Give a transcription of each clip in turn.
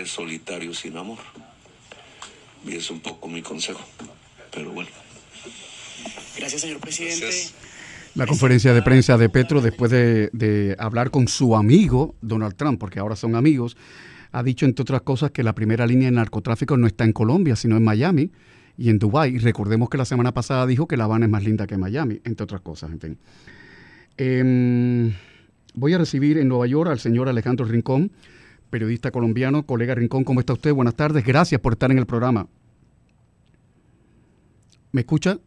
solitario sin amor. Y es un poco mi consejo. Pero bueno. Gracias, señor presidente. Gracias. La conferencia de prensa de Petro, después de hablar con su amigo Donald Trump, porque ahora son amigos, ha dicho, entre otras cosas, que la primera línea de narcotráfico no está en Colombia, sino en Miami y en Dubái. Y recordemos que la semana pasada dijo que La Habana es más linda que Miami, entre otras cosas, en fin. Voy a recibir en Nueva York al señor Alejandro Rincón, periodista colombiano. Colega Rincón, ¿cómo está usted? Buenas tardes, gracias por estar en el programa. ¿Me escucha?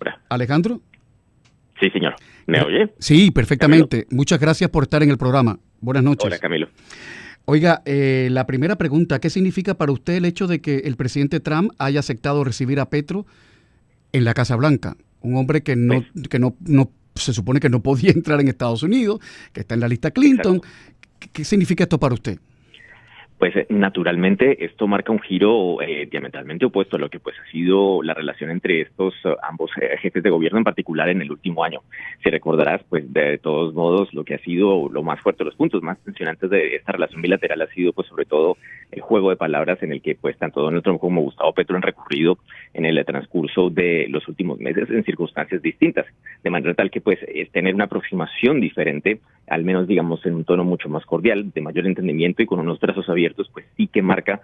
Hola. ¿Alejandro? Sí, señor. ¿Me oye? Sí, perfectamente. Camilo. Muchas gracias por estar en el programa. Buenas noches. Hola, Camilo. Oiga, la primera pregunta, ¿qué significa para usted el hecho de que el presidente Trump haya aceptado recibir a Petro en la Casa Blanca? Un hombre que no se supone que no podía entrar en Estados Unidos, que está en la lista Clinton. ¿Qué significa esto para usted? Pues naturalmente esto marca un giro diametralmente opuesto a lo que pues ha sido la relación entre estos ambos jefes de gobierno, en particular en el último año. Si recordarás, pues de todos modos lo que ha sido lo más fuerte, los puntos más tensionantes de esta relación bilateral ha sido pues sobre todo el juego de palabras en el que pues tanto Donald Trump como Gustavo Petro han recurrido en el transcurso de los últimos meses en circunstancias distintas, de manera tal que pues es tener una aproximación diferente, al menos digamos en un tono mucho más cordial, de mayor entendimiento y con unos brazos abiertos, pues sí que marca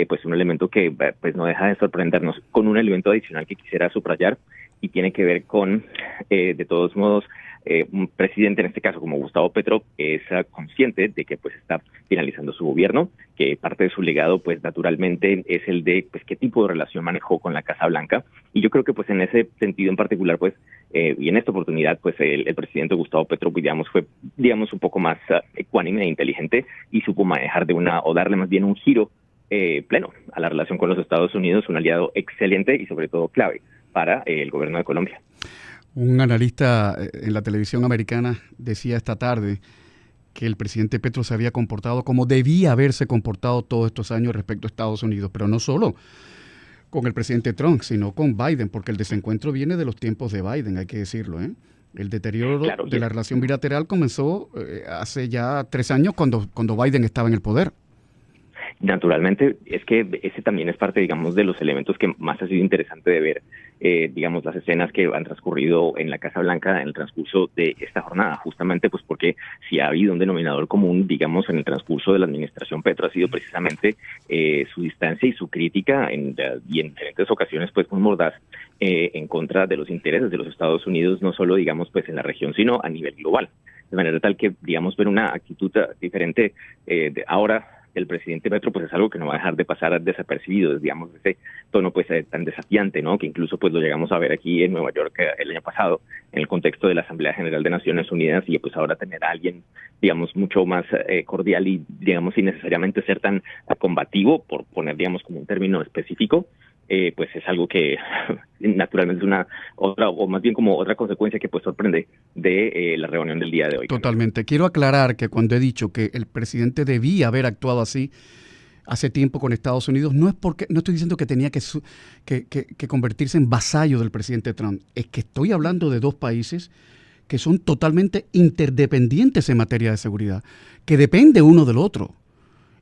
pues un elemento que pues no deja de sorprendernos, con un elemento adicional que quisiera subrayar y tiene que ver con de todos modos un presidente, en este caso como Gustavo Petro, es consciente de que pues está finalizando su gobierno, que parte de su legado pues naturalmente es el de pues qué tipo de relación manejó con la Casa Blanca, y yo creo que pues en ese sentido en particular pues y en esta oportunidad pues el presidente Gustavo Petro digamos fue un poco más ecuánime e inteligente y supo manejar o darle más bien un giro pleno a la relación con los Estados Unidos, un aliado excelente y sobre todo clave para el gobierno de Colombia. Un analista en la televisión americana decía esta tarde que el presidente Petro se había comportado como debía haberse comportado todos estos años respecto a Estados Unidos, pero no solo con el presidente Trump, sino con Biden, porque el desencuentro viene de los tiempos de Biden, hay que decirlo, ¿eh? El deterioro de la relación bilateral comenzó hace ya 3 años cuando Biden estaba en el poder. Naturalmente, es que ese también es parte, digamos, de los elementos que más ha sido interesante de ver, digamos, las escenas que han transcurrido en la Casa Blanca en el transcurso de esta jornada, justamente pues porque si ha habido un denominador común, digamos, en el transcurso de la administración Petro ha sido precisamente su distancia y su crítica y en diferentes ocasiones pues muy mordaz en contra de los intereses de los Estados Unidos, no solo, digamos, pues en la región, sino a nivel global. De manera tal que, digamos, ver una actitud diferente de ahora el presidente Petro pues es algo que no va a dejar de pasar desapercibido, digamos, ese tono pues tan desafiante, ¿no? Que incluso pues lo llegamos a ver aquí en Nueva York el año pasado en el contexto de la Asamblea General de Naciones Unidas, y pues ahora tener a alguien, digamos, mucho más cordial y, digamos, sin necesariamente ser tan combativo, por poner, digamos, como un término específico, pues es algo que naturalmente es una otra, o más bien como otra consecuencia que pues sorprende de la reunión del día de hoy. Totalmente. Quiero aclarar que cuando he dicho que el presidente debía haber actuado así hace tiempo con Estados Unidos, no estoy diciendo que tenía que convertirse en vasallo del presidente Trump, es que estoy hablando de dos países que son totalmente interdependientes en materia de seguridad, que depende uno del otro,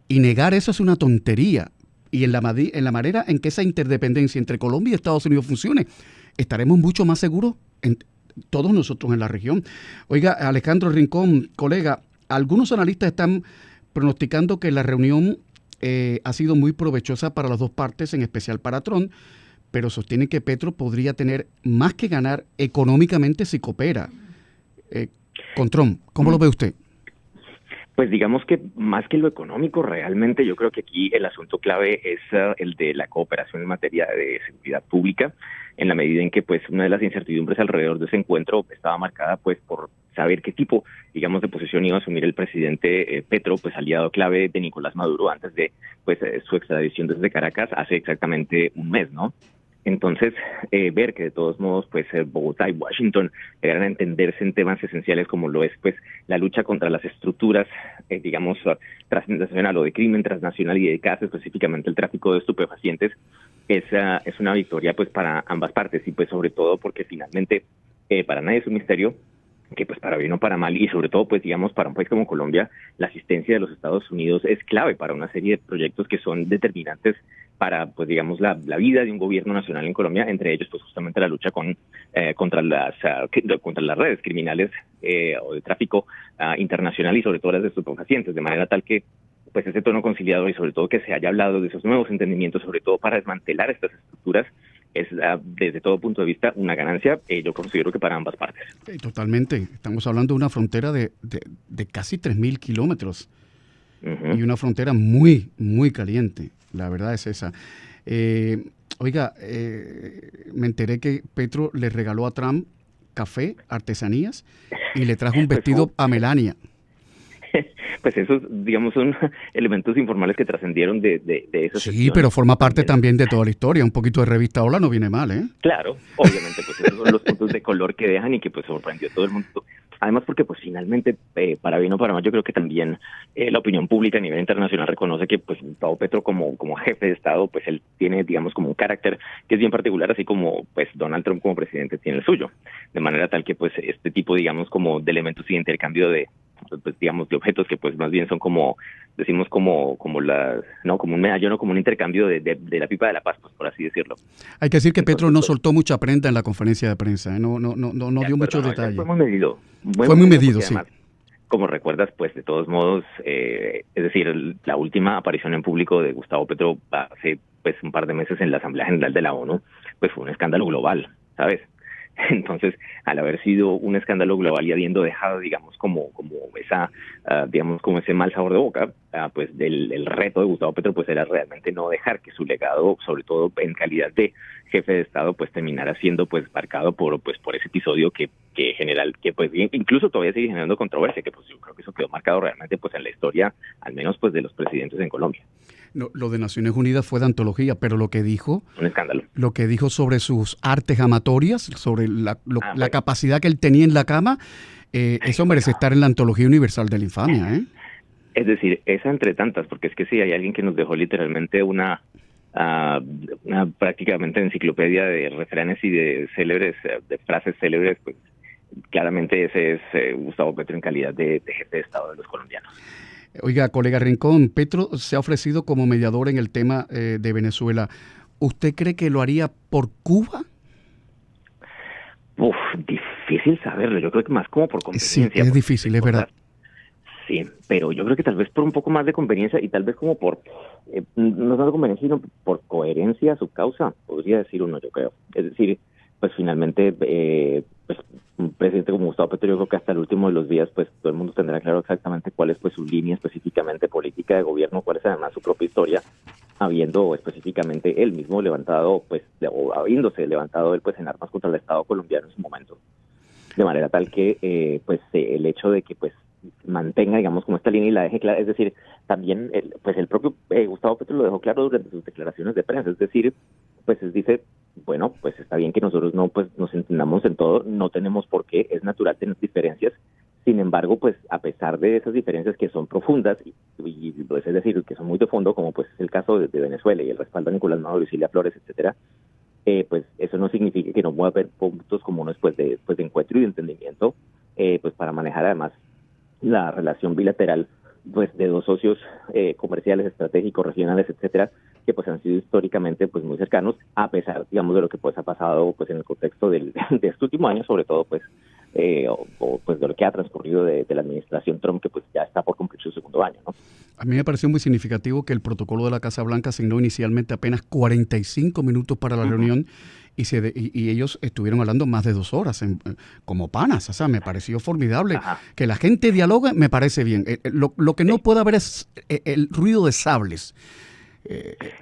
y negar eso es una tontería. Y en la manera en que esa interdependencia entre Colombia y Estados Unidos funcione, estaremos mucho más seguros todos nosotros en la región. Oiga, Alejandro Rincón, colega, algunos analistas están pronosticando que la reunión ha sido muy provechosa para las dos partes, en especial para Trump, pero sostienen que Petro podría tener más que ganar económicamente si coopera con Trump. ¿Cómo lo ve usted? Pues digamos que más que lo económico, realmente yo creo que aquí el asunto clave es el de la cooperación en materia de seguridad pública, en la medida en que pues una de las incertidumbres alrededor de ese encuentro estaba marcada pues por saber qué tipo, digamos, de posición iba a asumir el presidente Petro, pues aliado clave de Nicolás Maduro antes de pues su extradición desde Caracas hace exactamente un mes, ¿no? Entonces, ver que de todos modos, pues Bogotá y Washington llegaran a entenderse en temas esenciales como lo es, pues, la lucha contra las estructuras, digamos, transnacional o de crimen transnacional y dedicadas específicamente al tráfico de estupefacientes, es una victoria, pues, para ambas partes y, pues, sobre todo porque finalmente, para nadie es un misterio que pues para bien o para mal, y sobre todo pues digamos para un país como Colombia, la asistencia de los Estados Unidos es clave para una serie de proyectos que son determinantes para pues digamos la vida de un gobierno nacional en Colombia, entre ellos pues justamente la lucha contra las redes criminales o de tráfico internacional y sobre todo las de estupefacientes, de manera tal que pues ese tono conciliador y sobre todo que se haya hablado de esos nuevos entendimientos, sobre todo para desmantelar estas estructuras, es desde todo punto de vista una ganancia, yo considero que para ambas partes. Totalmente. Estamos hablando de una frontera de casi 3.000 kilómetros y una frontera muy, muy caliente. La verdad es esa. Oiga, me enteré que Petro le regaló a Trump café, artesanías y le trajo un vestido a Melania. Pues esos, digamos, son elementos informales que trascendieron de esas Sí, sesiones. pero forma parte también de toda la historia. Un poquito de revista Hola no viene mal, ¿eh? Claro, obviamente, pues esos son los puntos de color que dejan y que pues sorprendió a todo el mundo. Además porque pues finalmente, para bien o para mal, yo creo que también la opinión pública a nivel internacional reconoce que pues Gustavo Petro como jefe de Estado, pues él tiene, digamos, como un carácter que es bien particular, así como pues Donald Trump como presidente tiene el suyo. De manera tal que pues este tipo, digamos, como de elementos y de intercambio de pues digamos de objetos que pues más bien son como decimos como las no como un medallón o como un intercambio de la pipa de la paz, pues por así decirlo. Hay que decir que Entonces, Petro no pues, soltó mucha prenda en la conferencia de prensa, ¿eh? No dio muchos detalles. Fue muy medido. Fue muy medido, porque sí. además, como recuerdas, pues de todos modos, es decir, la última aparición en público de Gustavo Petro hace pues un par de meses en la Asamblea General de la ONU, pues fue un escándalo global, ¿sabes? Entonces, al haber sido un escándalo global y habiendo dejado, digamos, como esa, digamos, como ese mal sabor de boca, pues el reto de Gustavo Petro, pues era realmente no dejar que su legado, sobre todo en calidad de jefe de Estado, pues terminara siendo, pues, marcado por ese episodio que pues incluso todavía sigue generando controversia, que pues yo creo que eso quedó marcado realmente, pues, en la historia, al menos, pues, de los presidentes en Colombia. No, lo de Naciones Unidas fue de antología, pero lo que dijo, Un escándalo. lo que dijo sobre sus artes amatorias, sobre la Bueno. capacidad que él tenía en la cama, eso merece estar en la antología universal de la infamia, ¿eh? Es decir, esa entre tantas, porque es que sí, hay alguien que nos dejó literalmente una prácticamente enciclopedia de refranes y de célebres, de frases célebres, pues claramente ese es Gustavo Petro en calidad de jefe de Estado de los colombianos. Oiga, colega Rincón, Petro se ha ofrecido como mediador en el tema de Venezuela. ¿Usted cree que lo haría por Cuba? Difícil saberlo. Yo creo que más como por conveniencia. Sí, es difícil, es verdad. Sí, pero yo creo que tal vez por un poco más de conveniencia y tal vez como por, no tanto conveniencia, sino por coherencia a su causa, podría decir uno, yo creo. Es decir, pues finalmente, pues un presidente como Gustavo Petro, yo creo que hasta el último de los días, pues todo el mundo tendrá claro exactamente cuál es pues su línea específicamente política de gobierno, cuál es además su propia historia, habiendo específicamente él mismo levantado, pues, o habiéndose levantado él pues en armas contra el Estado colombiano en su momento. De manera tal que, pues, el hecho de que, pues, mantenga, digamos, como esta línea y la deje clara, es decir, también, pues, el propio Gustavo Petro lo dejó claro durante sus declaraciones de prensa, es decir, pues, dice, bueno, pues está bien que nosotros no, pues, nos entendamos en todo, no tenemos por qué, es natural tener diferencias, sin embargo, pues, a pesar de esas diferencias que son profundas y pues, es decir, que son muy de fondo, como pues es el caso de Venezuela y el respaldo a Nicolás Maduro y Cilia Flores, etcétera, pues eso no significa que no pueda haber puntos comunes pues de encuentro y de entendimiento, pues para manejar además la relación bilateral pues de dos socios comerciales, estratégicos, regionales, etcétera, que pues han sido históricamente pues muy cercanos, a pesar, digamos, de lo que pues ha pasado pues en el contexto de este último año, sobre todo pues pues de lo que ha transcurrido de la administración Trump, que pues ya está por cumplir su segundo año, ¿no? A mí me pareció muy significativo que el protocolo de la Casa Blanca asignó inicialmente apenas 45 minutos para la reunión y ellos estuvieron hablando más de 2 horas como panas. O sea, me pareció formidable. Ajá. Que la gente dialogue me parece bien. Lo que no puede haber es el ruido de sables.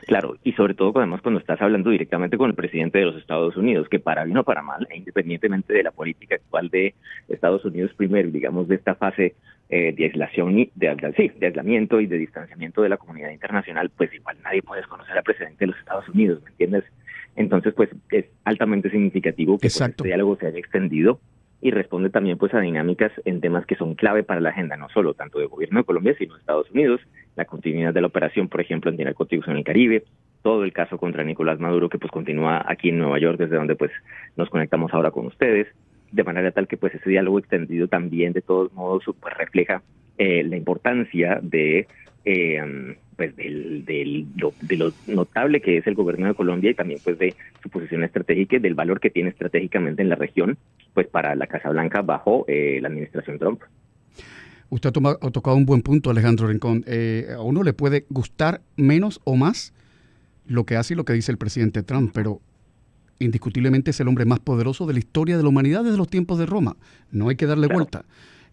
Claro, y sobre todo además cuando estás hablando directamente con el presidente de los Estados Unidos, que para bien o para mal, e independientemente de la política actual de Estados Unidos primero, digamos de esta fase de aislación y de aislamiento y de distanciamiento de la comunidad internacional, pues igual nadie puede desconocer al presidente de los Estados Unidos, ¿me entiendes? Entonces, pues es altamente significativo que pues, este diálogo se haya extendido y responde también pues a dinámicas en temas que son clave para la agenda, no solo tanto del gobierno de Colombia, sino de Estados Unidos, la continuidad de la operación, por ejemplo, antinarcóticos en el Caribe, todo el caso contra Nicolás Maduro, que pues continúa aquí en Nueva York, desde donde pues nos conectamos ahora con ustedes, de manera tal que pues ese diálogo extendido también de todos modos pues refleja la importancia de pues de lo notable que es el gobierno de Colombia y también pues de su posición estratégica y del valor que tiene estratégicamente en la región pues para la Casa Blanca bajo la administración Trump. Usted ha tocado un buen punto, Alejandro Rincón. A uno le puede gustar menos o más lo que hace y lo que dice el presidente Trump, pero indiscutiblemente es el hombre más poderoso de la historia de la humanidad desde los tiempos de Roma. No hay que darle vuelta.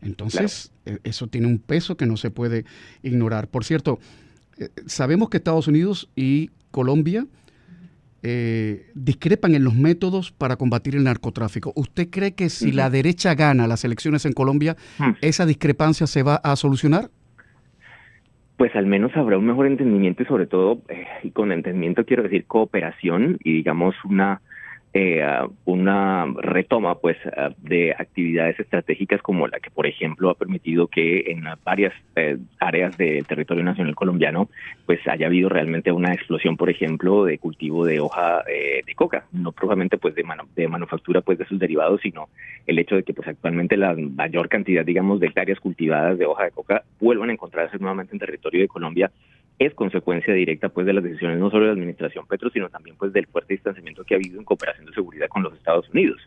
Entonces, eso tiene un peso que no se puede ignorar. Por cierto, sabemos que Estados Unidos y Colombia discrepan en los métodos para combatir el narcotráfico. ¿Usted cree que si la derecha gana las elecciones en Colombia, esa discrepancia se va a solucionar? Pues al menos habrá un mejor entendimiento y sobre todo, y con entendimiento quiero decir cooperación y digamos una retoma pues de actividades estratégicas como la que por ejemplo ha permitido que en varias áreas del territorio nacional colombiano pues haya habido realmente una explosión por ejemplo de cultivo de hoja de coca, no propiamente pues de manufactura pues de sus derivados, sino el hecho de que pues actualmente la mayor cantidad digamos de hectáreas cultivadas de hoja de coca vuelvan a encontrarse nuevamente en territorio de Colombia es consecuencia directa pues de las decisiones no solo de la administración Petro, sino también pues del fuerte distanciamiento que ha habido en cooperación de seguridad con los Estados Unidos.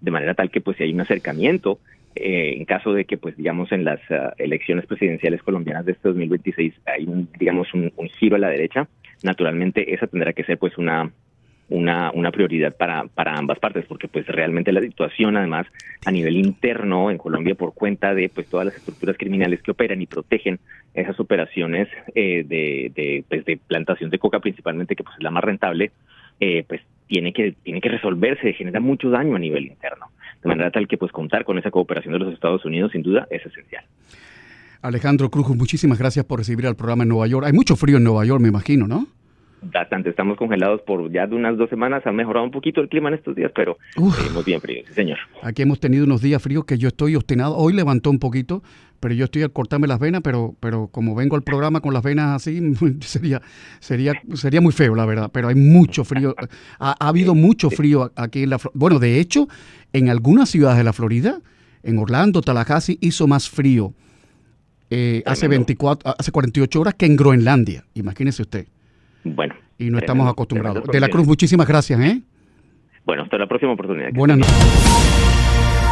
De manera tal que pues si hay un acercamiento, en caso de que pues digamos en las elecciones presidenciales colombianas de este 2026 hay un giro a la derecha, naturalmente esa tendrá que ser pues una prioridad para ambas partes, porque pues realmente la situación además a nivel interno en Colombia por cuenta de pues todas las estructuras criminales que operan y protegen esas operaciones de plantación de coca principalmente, que pues es la más rentable, pues tiene que resolverse, genera mucho daño a nivel interno, de manera tal que pues contar con esa cooperación de los Estados Unidos sin duda es esencial. Alejandro Cruz, muchísimas gracias por recibir al programa en Nueva York. Hay mucho frío en Nueva York, me imagino, ¿no? Bastante, estamos congelados por ya de unas 2 semanas, ha mejorado un poquito el clima en estos días, pero seguimos bien fríos, sí, señor. Aquí hemos tenido unos días fríos que yo estoy obstinado, hoy levantó un poquito, pero yo estoy al cortarme las venas, pero como vengo al programa con las venas así, sería muy feo, la verdad, pero hay mucho frío, ha habido mucho frío aquí en la Florida. Bueno, de hecho, en algunas ciudades de la Florida, en Orlando, Tallahassee, hizo más frío hace 48 horas que en Groenlandia, imagínese usted. Bueno. Y no estamos acostumbrados. De la Cruz, muchísimas gracias, ¿eh? Bueno, hasta la próxima oportunidad. Buenas noches.